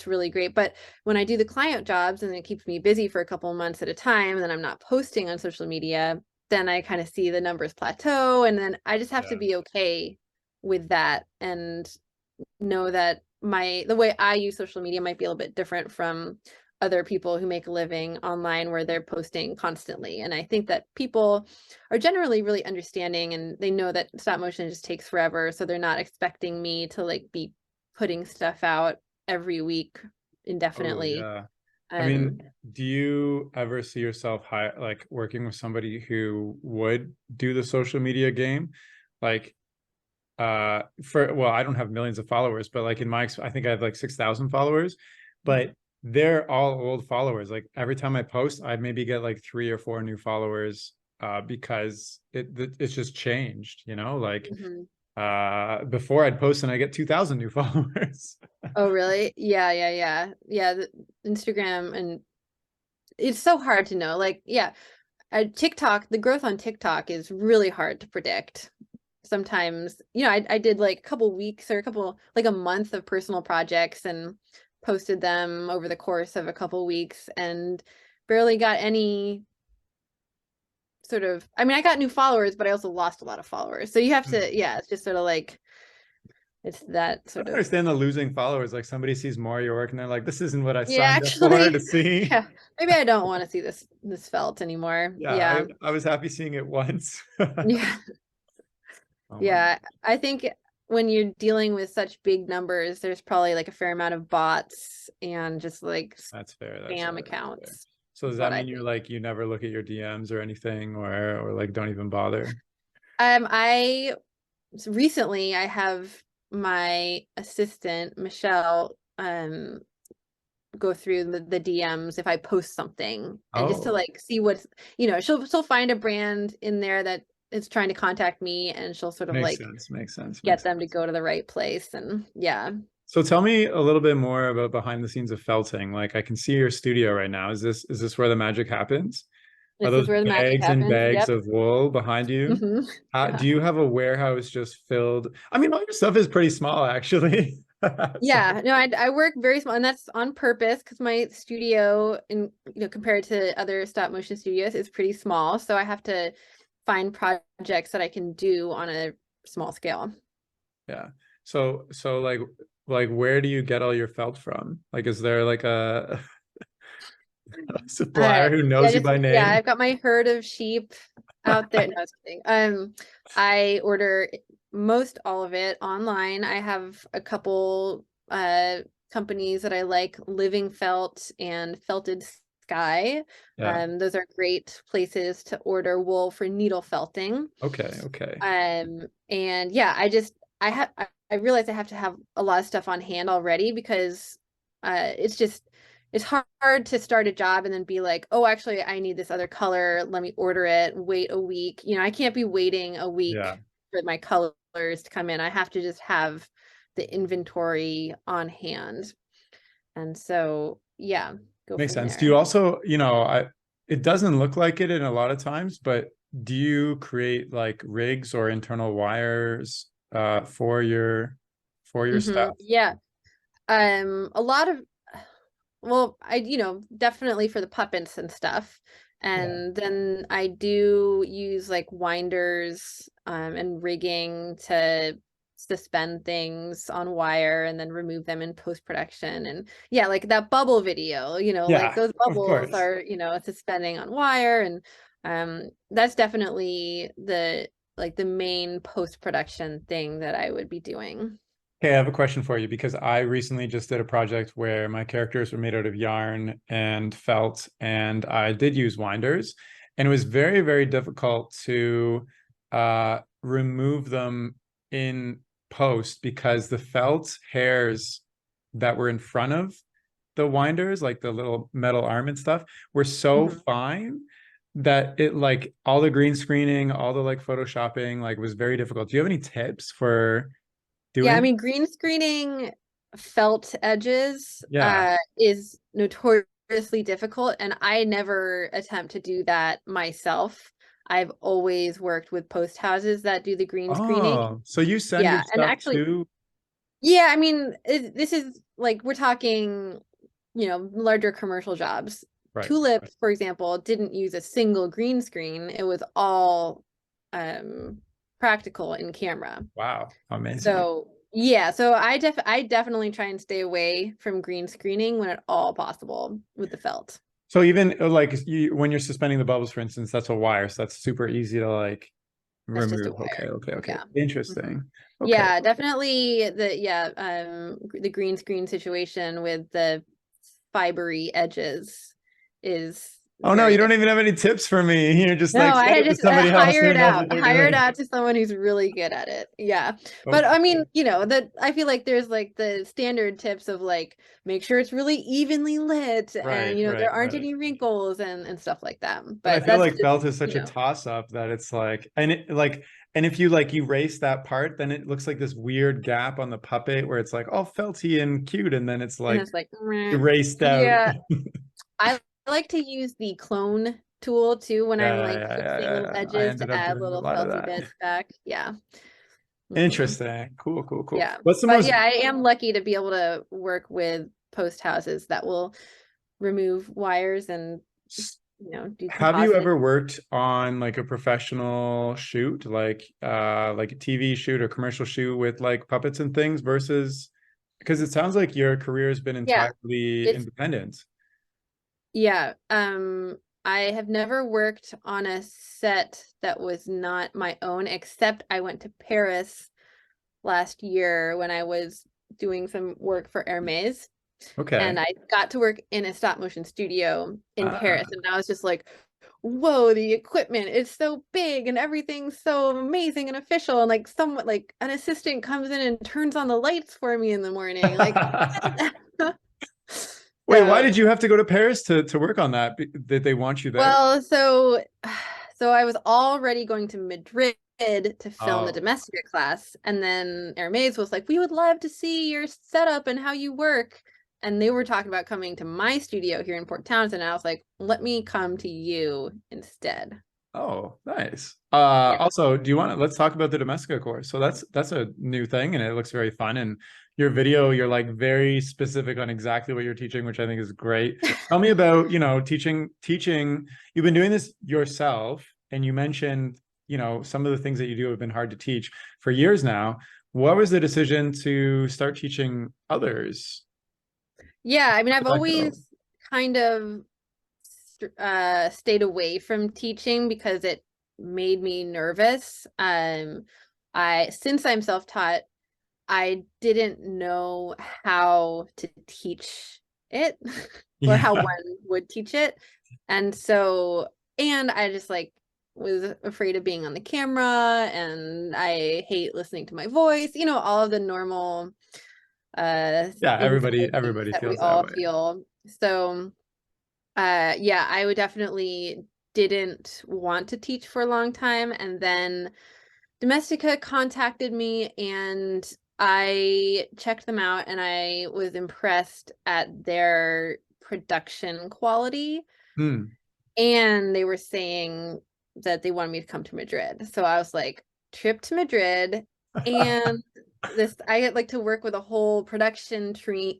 Speaker 2: really great. But when I do the client jobs and it keeps me busy for a couple of months at a time, and then I'm not posting on social media, then I kind of see the numbers plateau. And then I just have to be okay with that and know that the way I use social media might be a little bit different from other people who make a living online where they're posting constantly. And I think that people are generally really understanding, and they know that stop motion just takes forever. So they're not expecting me to like be putting stuff out every week indefinitely.
Speaker 1: Oh, yeah. I mean, do you ever see yourself like working with somebody who would do the social media game? Like, well, I don't have millions of followers, but like I think I have like 6,000 followers, but they're all old followers. Like every time I post, I maybe get like 3 or 4 new followers, because it's just changed, you know, like before I'd post and I get 2,000 new followers.
Speaker 2: Oh, really? Yeah. Instagram, and it's so hard to know. Like, yeah, TikTok, the growth on TikTok is really hard to predict. Sometimes, you know, I did like a couple weeks or like a month of personal projects and posted them over the course of a couple weeks and barely got any sort of, I mean, I got new followers, but I also lost a lot of followers. So you have to, yeah, it's just sort of like, it's that
Speaker 1: I
Speaker 2: sort
Speaker 1: don't
Speaker 2: of.
Speaker 1: understand the losing followers. Like somebody sees more of your work and they're like, this isn't what I
Speaker 2: Yeah,
Speaker 1: signed up for
Speaker 2: actually,
Speaker 1: to see.
Speaker 2: yeah, maybe I don't want to see this felt anymore.
Speaker 1: Yeah,
Speaker 2: Yeah.
Speaker 1: I was happy seeing it once.
Speaker 2: Yeah.
Speaker 1: Oh my
Speaker 2: Yeah.
Speaker 1: God.
Speaker 2: I think when you're dealing with such big numbers, there's probably like a fair amount of bots and just like
Speaker 1: That's fair. That's
Speaker 2: spam
Speaker 1: fair. That's fair.
Speaker 2: accounts.
Speaker 1: So does
Speaker 2: Is what
Speaker 1: that
Speaker 2: I
Speaker 1: mean you're
Speaker 2: think.
Speaker 1: like, you never look at your DMs or anything, or like don't even bother?
Speaker 2: I recently I have my assistant Michelle go through the DMs if I post something, and just to
Speaker 1: Oh,
Speaker 2: like see what's, you know, she'll find a brand in there that is trying to contact me, and she'll sort of
Speaker 1: makes
Speaker 2: like
Speaker 1: sense. Makes sense.
Speaker 2: get
Speaker 1: Makes
Speaker 2: them to
Speaker 1: sense.
Speaker 2: go to the right place. And yeah.
Speaker 1: So tell me a little bit more about behind the scenes of felting. Like I can see your studio right now. Is this where the magic happens? Are
Speaker 2: This is
Speaker 1: those
Speaker 2: where the magic
Speaker 1: bags and
Speaker 2: happens.
Speaker 1: bags
Speaker 2: Yep.
Speaker 1: of wool behind you?
Speaker 2: Yeah.
Speaker 1: Do you have a warehouse just filled? I mean, all your stuff is pretty small, actually. So,
Speaker 2: Yeah, no, I work very small, and that's on purpose because my studio, in you know, compared to other stop motion studios, is pretty small. So I have to find projects that I can do on a small scale.
Speaker 1: yeah. So like where do you get all your felt from? Like, is there like a supplier who
Speaker 2: Yeah,
Speaker 1: knows you
Speaker 2: just
Speaker 1: by
Speaker 2: yeah,
Speaker 1: name?
Speaker 2: I've got my herd of sheep out there. No, I was kidding. I order most all of it online. I have a couple companies that I like, Living Felt and Felted Sky.
Speaker 1: Yeah.
Speaker 2: Those are great places to order wool for needle felting.
Speaker 1: Okay. Okay.
Speaker 2: And yeah, I realize I have to have a lot of stuff on hand already because it's hard to start a job and then be like, oh, actually, I need this other color. Let me order it, wait a week. You know, I can't be waiting a
Speaker 1: Yeah.
Speaker 2: week for my colors to come in. I have to just have the inventory on hand. And so, yeah, go
Speaker 1: Makes
Speaker 2: from
Speaker 1: sense. Do
Speaker 2: there.
Speaker 1: you also, it doesn't look like it in a lot of times, but do you create like rigs or internal wires for your stuff?
Speaker 2: Yeah. A lot of, well, definitely for the puppets and stuff.
Speaker 1: Yeah.
Speaker 2: And then I do use like winders and rigging to suspend things on wire and then remove them in post-production. And yeah, like that bubble video, like
Speaker 1: Yeah,
Speaker 2: those
Speaker 1: of
Speaker 2: bubbles
Speaker 1: course.
Speaker 2: are, suspending on wire. And that's definitely the main post-production thing that I would be doing.
Speaker 1: Okay, I have a question for you because I recently just did a project where my characters were made out of yarn and felt, and I did use winders, and it was very, very difficult to remove them in post because the felt hairs that were in front of the winders, like the little metal arm and stuff, were so
Speaker 2: Mhm.
Speaker 1: fine that it like all the green screening, all the like photoshopping, like was very difficult. Do you have any tips for
Speaker 2: Yeah, I
Speaker 1: doing?
Speaker 2: mean, green screening felt edges
Speaker 1: Yeah.
Speaker 2: is notoriously difficult, and I never attempt to do that myself. I've always worked with post houses that do the green screening.
Speaker 1: Oh, so you send your
Speaker 2: Yeah, and
Speaker 1: stuff
Speaker 2: actually,
Speaker 1: to,
Speaker 2: yeah, I mean, this is like we're talking, larger commercial jobs.
Speaker 1: right,
Speaker 2: Tulip,
Speaker 1: right.
Speaker 2: for example, didn't use a single green screen. It was all um practical in camera.
Speaker 1: Wow, amazing.
Speaker 2: So yeah, so I definitely try and stay away from green screening when at all possible with the felt.
Speaker 1: So even like you, when you're suspending the bubbles, for instance, that's a wire, so that's super easy to like
Speaker 2: That's just a
Speaker 1: remove. Okay,
Speaker 2: wire.
Speaker 1: okay, okay.
Speaker 2: Yeah. Mhm.
Speaker 1: Interesting. Okay.
Speaker 2: Yeah, definitely the green screen situation with the fibery edges is
Speaker 1: Oh no, you
Speaker 2: very
Speaker 1: don't
Speaker 2: difficult.
Speaker 1: even have any tips for me. You're just
Speaker 2: No,
Speaker 1: like
Speaker 2: I
Speaker 1: send
Speaker 2: had
Speaker 1: it to
Speaker 2: just
Speaker 1: somebody else who knows what they're
Speaker 2: hired
Speaker 1: doing.
Speaker 2: out to someone who's really good at it. Yeah. But
Speaker 1: Okay.
Speaker 2: I mean, that I feel like there's like the standard tips of like make sure it's really evenly lit and
Speaker 1: Right, right,
Speaker 2: there aren't
Speaker 1: right.
Speaker 2: any wrinkles and stuff like that.
Speaker 1: But I
Speaker 2: But
Speaker 1: feel
Speaker 2: that's
Speaker 1: like
Speaker 2: just,
Speaker 1: felt is such
Speaker 2: you
Speaker 1: a
Speaker 2: know,
Speaker 1: toss up that it's like, and it like, and if you like erase that part, then it looks like this weird gap on the puppet where it's like all felty and cute, and then it's
Speaker 2: and
Speaker 1: like
Speaker 2: it's like meh.
Speaker 1: erased out.
Speaker 2: Yeah, I like to use the clone tool too when I'm
Speaker 1: Yeah,
Speaker 2: like
Speaker 1: yeah, yeah,
Speaker 2: fixing
Speaker 1: yeah,
Speaker 2: little
Speaker 1: yeah. I
Speaker 2: edges
Speaker 1: ended
Speaker 2: to
Speaker 1: up
Speaker 2: add
Speaker 1: doing a
Speaker 2: little
Speaker 1: lot of
Speaker 2: felty
Speaker 1: that.
Speaker 2: bits back. Yeah. Hmm.
Speaker 1: Interesting. Cool, cool, cool.
Speaker 2: Yeah.
Speaker 1: What's the
Speaker 2: But
Speaker 1: most
Speaker 2: yeah, I am lucky to be able to work with post houses that will remove wires and, do
Speaker 1: have you
Speaker 2: compositing.
Speaker 1: ever worked on like a professional shoot, like a TV shoot or commercial shoot with like puppets and things versus because it sounds like your career has been
Speaker 2: Yeah.
Speaker 1: entirely
Speaker 2: It's
Speaker 1: independent.
Speaker 2: yeah. I have never worked on a set that was not my own, except I went to Paris last year when I was doing some work for Hermes.
Speaker 1: Okay.
Speaker 2: And I got to work in a stop motion studio in Paris.
Speaker 1: Ah.
Speaker 2: And I was just like, whoa, the equipment is so big and everything's so amazing and official. And like someone like an assistant comes in and turns on the lights for me in the morning. Like what?
Speaker 1: Wait, why
Speaker 2: So
Speaker 1: did you have to go to Paris to work on that? Did they want you there?
Speaker 2: well, so I was already going to Madrid to film the
Speaker 1: Oh,
Speaker 2: Domestika class, and then Hermes was like, "We would love to see your setup and how you work." And they were talking about coming to my studio here in Port Townsend, and I was like, "Let me come to you instead."
Speaker 1: oh, nice.
Speaker 2: Yeah.
Speaker 1: Also, do you want to let's talk about the Domestika course. So that's a new thing and it looks very fun. And your video, you're like very specific on exactly what you're teaching, which I think is great. Tell me about, teaching. You've been doing this yourself, and you mentioned, some of the things that you do have been hard to teach for years now. What was the decision to start teaching others?
Speaker 2: Yeah, I mean,
Speaker 1: How
Speaker 2: I've
Speaker 1: did that go?
Speaker 2: always kind of stayed away from teaching because it made me nervous. I since I'm self-taught, I didn't know how to teach it or how
Speaker 1: Yeah.
Speaker 2: one would teach it. And so, and I just like was afraid of being on the camera and I hate listening to my voice, all of the normal
Speaker 1: Yeah,
Speaker 2: anxieties
Speaker 1: everybody
Speaker 2: that we
Speaker 1: feels that
Speaker 2: all
Speaker 1: way.
Speaker 2: feel. So, yeah, I would definitely didn't want to teach for a long time. And then Domestika contacted me and I checked them out and I was impressed at their production quality.
Speaker 1: Hmm.
Speaker 2: And they were saying that they wanted me to come to Madrid. So I was like, trip to Madrid. And this I get like to work with a whole production team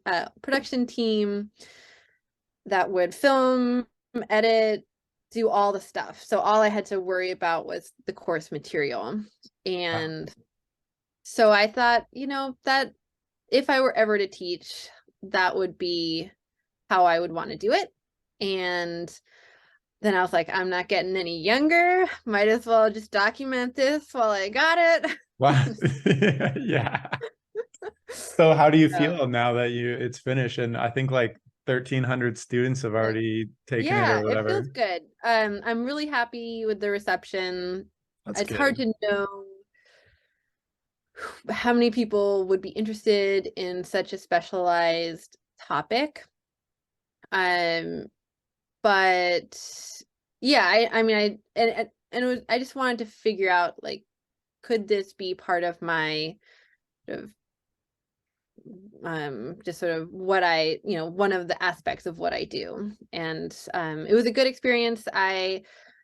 Speaker 2: that would film, edit, do all the stuff. So all I had to worry about was the course material.
Speaker 1: Wow.
Speaker 2: And so I thought, that if I were ever to teach, that would be how I would want to do it. And then I was like, I'm not getting any younger. Might as well just document this while I got it.
Speaker 1: Wow. Yeah. So how do you
Speaker 2: So,
Speaker 1: feel now that it's finished? And I think like 1,300 students have
Speaker 2: but
Speaker 1: already taken it
Speaker 2: yeah,
Speaker 1: or
Speaker 2: it feels
Speaker 1: whatever.
Speaker 2: good. I'm really happy with the reception.
Speaker 1: That's
Speaker 2: It's hard
Speaker 1: good.
Speaker 2: to know how many people would be interested in such a specialized topic. But yeah, I mean, and it was, I just wanted to figure out, like, could this be part of my sort of just sort of what I, one of the aspects of what I do. And it was a good experience. I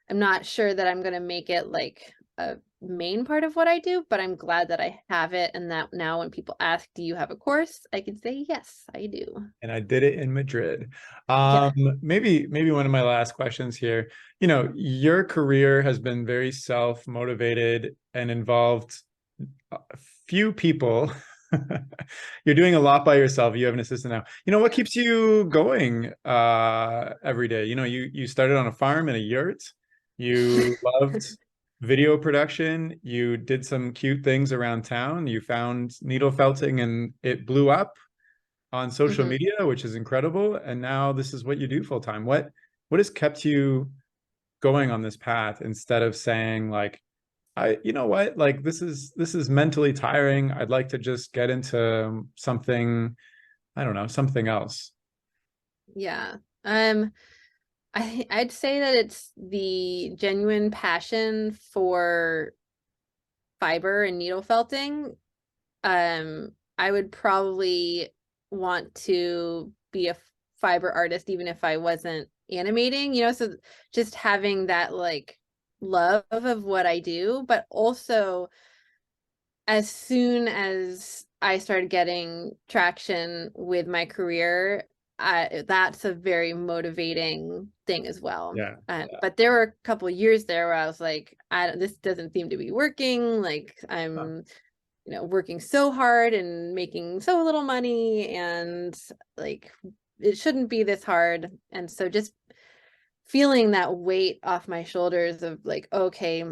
Speaker 2: am not sure that I'm going to make it like a main part of what I do, but I'm glad that I have it, and that now when people ask, do you have a course, I can say yes, I do.
Speaker 1: And I did it in Madrid.
Speaker 2: Yeah.
Speaker 1: Maybe one of my last questions here. You know, your career has been very self-motivated and involved a few people. You're doing a lot by yourself. You have an assistant now. You know, what keeps you going every day? You know, you started on a farm in a yurt. You loved video production. You did some cute things around town. You found needle felting and it blew up on social
Speaker 2: Hmm.
Speaker 1: media, which is incredible. And now this is what you do full time. What has kept you going on this path instead of saying like, you know what, like this is mentally tiring. I'd like to just get into something, I don't know, something else.
Speaker 2: Yeah. Um, I'd say that it's the genuine passion for fiber and needle felting. I would probably want to be a fiber artist even if I wasn't animating, so just having that like love of what I do, but also as soon as I started getting traction with my career, that's a very motivating thing as well.
Speaker 1: Yeah.
Speaker 2: But there were a couple years there where I was like, this doesn't seem to be working. Like
Speaker 1: Huh.
Speaker 2: I'm, working so hard and making so little money, and like it shouldn't be this hard. And so just feeling that weight off my shoulders of like, okay,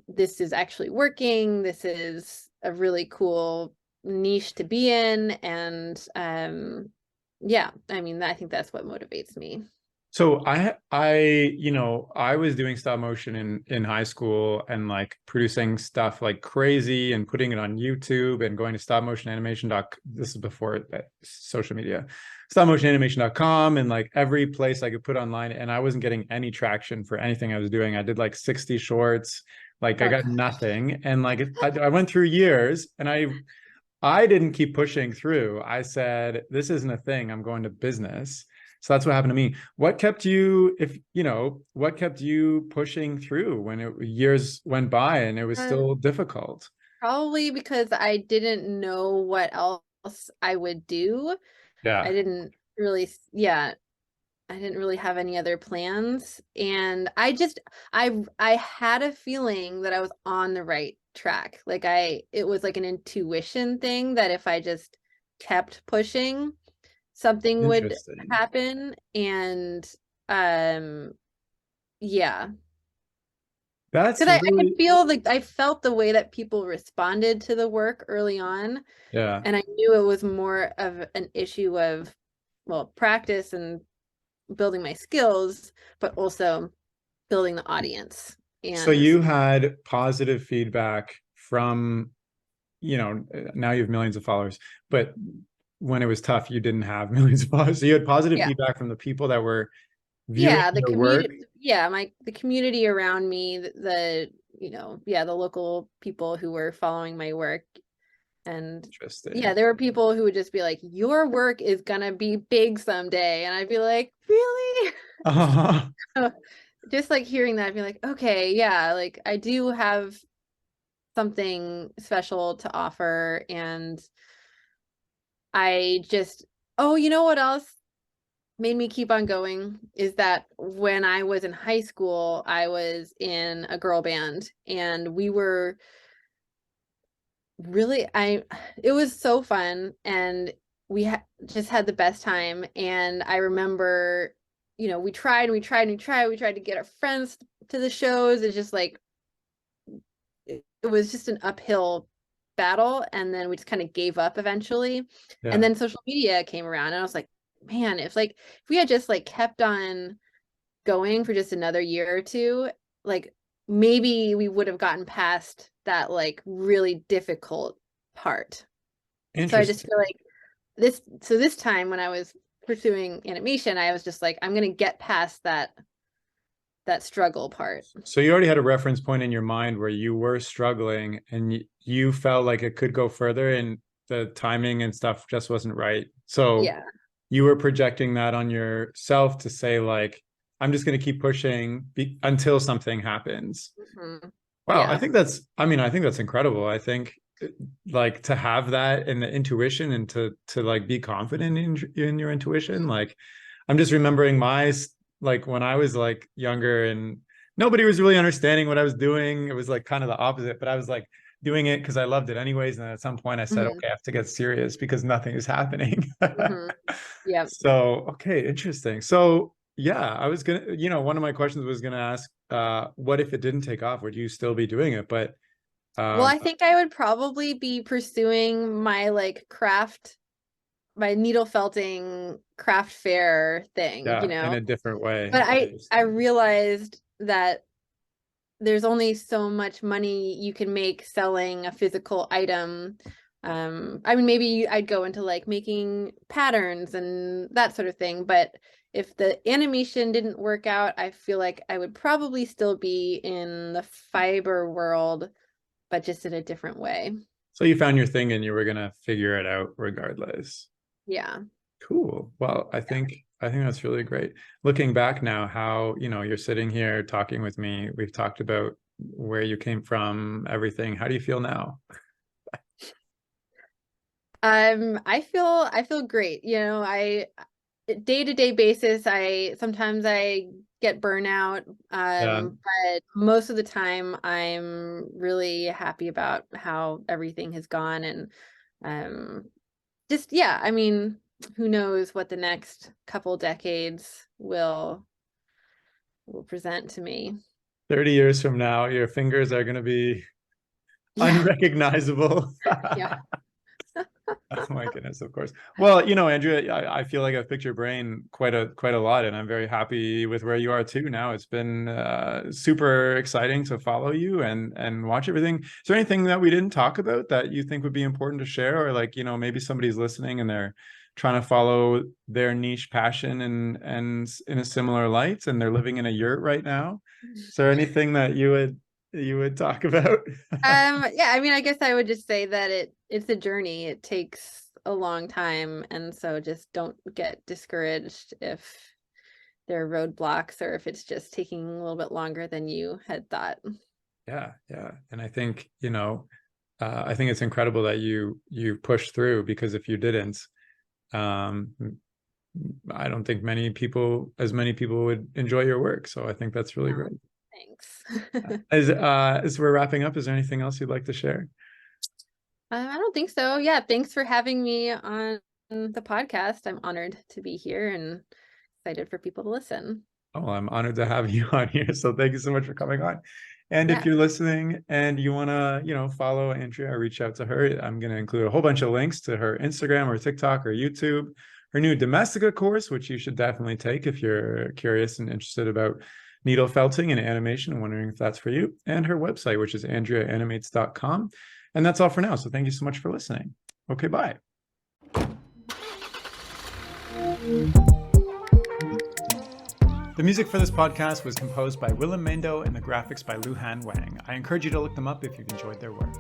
Speaker 2: this is actually working. This is a really cool niche to be in. And yeah, I mean, I think that's what motivates me.
Speaker 1: So I was doing stop motion in high school and like producing stuff like crazy and putting it on YouTube and going to stop motion animation dot. This is before social media, stopmotionanimation.com, and like every place I could put online, and I wasn't getting any traction for anything I was doing. I did like 60 shorts, like I
Speaker 2: Oh
Speaker 1: got
Speaker 2: gosh.
Speaker 1: nothing, and like I went through years, and I didn't keep pushing through. I said, this isn't a thing. I'm going to business. So that's what happened to me. What kept you, what kept you pushing through when years went by and it was
Speaker 2: Uh,
Speaker 1: still difficult?
Speaker 2: Probably because I didn't know what else I would do. I
Speaker 1: Yeah.
Speaker 2: didn't really, yeah, I didn't really have any other plans. And I had a feeling that I was on the right track. Like it was like an intuition thing that if I just kept pushing, something would
Speaker 1: Interesting.
Speaker 2: happen. And um, yeah.
Speaker 1: That's
Speaker 2: Because I could
Speaker 1: really,
Speaker 2: feel like I felt the way that people responded to the work early on.
Speaker 1: yeah.
Speaker 2: And I knew it was more of an issue of, well, practice and building my skills, but also building the audience.
Speaker 1: So
Speaker 2: And
Speaker 1: you had positive feedback from, now you have millions of followers, but when it was tough, you didn't have millions of followers. So you had positive
Speaker 2: yeah,
Speaker 1: feedback from the people that were viewing
Speaker 2: yeah, the
Speaker 1: your work.
Speaker 2: community, yeah, the community around me, yeah, the local people who were following my work. And yeah,
Speaker 1: Interesting.
Speaker 2: there were people who would just be like, your work is gonna be big someday. And I'd be like, really? Just like hearing that, I'd be like, okay, yeah, like I do have something special to offer. And I just, oh, you know what else made me keep on going is that when I was in high school, I was in a girl band, and we were really, it was so fun, and just had the best time. And I remember, we tried and we tried and we tried to get our friends to the shows. It's just like, it was just an uphill battle, and then we just kind of gave up eventually. And
Speaker 1: Yeah.
Speaker 2: then social media came around, and I was like, man, if we had just like kept on going for just another year or two, like maybe we would have gotten past that like really difficult part.
Speaker 1: Interesting.
Speaker 2: So I just feel like this time when I was pursuing animation, I was just like, I'm going to get past that struggle part.
Speaker 1: So you already had a reference point in your mind where you were struggling and you felt like it could go further and the timing and stuff just wasn't right. So
Speaker 2: Yeah.
Speaker 1: you were projecting that on yourself to say like, I'm just going to keep pushing until something happens.
Speaker 2: Mm-hmm.
Speaker 1: Wow,
Speaker 2: Yeah.
Speaker 1: I think that's incredible. I think like to have that and the intuition and to like be confident in your intuition. Like I'm just remembering like when I was like younger and nobody was really understanding what I was doing. It was like kind of the opposite, but I was like doing it because I loved it anyways. And at some point I said,
Speaker 2: Mm-hmm.
Speaker 1: okay, I have to get serious because nothing is happening.
Speaker 2: Mm-hmm. Yeah.
Speaker 1: So, okay, interesting. So yeah, I was gonna, one of my questions was gonna ask, what if it didn't take off? Would you still be doing it? But
Speaker 2: Well, I think I would probably be pursuing my like my needle felting craft fair thing,
Speaker 1: yeah, in a different way.
Speaker 2: But I realized that there's only so much money you can make selling a physical item. I mean, maybe I'd go into like making patterns and that sort of thing, but if the animation didn't work out, I feel like I would probably still be in the fiber world, but just in a different way.
Speaker 1: So you found your thing and you were gonna figure it out regardless.
Speaker 2: Yeah.
Speaker 1: Cool. Well, I think that's really great. Looking back now, how, you're sitting here talking with me. We've talked about where you came from, everything. How do you feel now?
Speaker 2: I feel great. I day-to-day basis, sometimes I get burnout,
Speaker 1: Yeah.
Speaker 2: but most of the time I'm really happy about how everything has gone and just yeah, I mean, who knows what the next couple decades will present to me.
Speaker 1: 30 years from now, your fingers are gonna be
Speaker 2: Yeah.
Speaker 1: unrecognizable.
Speaker 2: Yeah.
Speaker 1: Oh my goodness, of course. Well, Andrea, I feel like I've picked your brain quite a lot, and I'm very happy with where you are too now. It's been super exciting to follow you and watch everything. Is there anything that we didn't talk about that you think would be important to share, or like, maybe somebody's listening and they're trying to follow their niche passion and in a similar light, and they're living in a yurt right now? Is there anything that you would talk about?
Speaker 2: Yeah, I mean, I guess I would just say that it's a journey. It takes a long time, and so just don't get discouraged if there are roadblocks or if it's just taking a little bit longer than you had thought.
Speaker 1: Yeah, yeah. And I think, I think it's incredible that you pushed through, because if you didn't, um, I don't think as many people would enjoy your work. So I think that's really
Speaker 2: Oh,
Speaker 1: great.
Speaker 2: thanks.
Speaker 1: As we're wrapping up, is there anything else you'd like to share?
Speaker 2: I don't think so. Yeah, thanks for having me on the podcast. I'm honored to be here and excited for people to listen.
Speaker 1: Oh, I'm honored to have you on here. So thank you so much for coming on. And if
Speaker 2: Yeah.
Speaker 1: you're listening and you want to, follow Andrea or reach out to her, I'm going to include a whole bunch of links to her Instagram or TikTok or YouTube, her new Domestika course, which you should definitely take if you're curious and interested about needle felting and animation and wondering if that's for you, and her website, which is andreaanimates.com. And that's all for now. So thank you so much for listening. Okay, bye. The music for this podcast was composed by Willem Mendo and the graphics by Luhan Wang. I encourage you to look them up if you've enjoyed their work.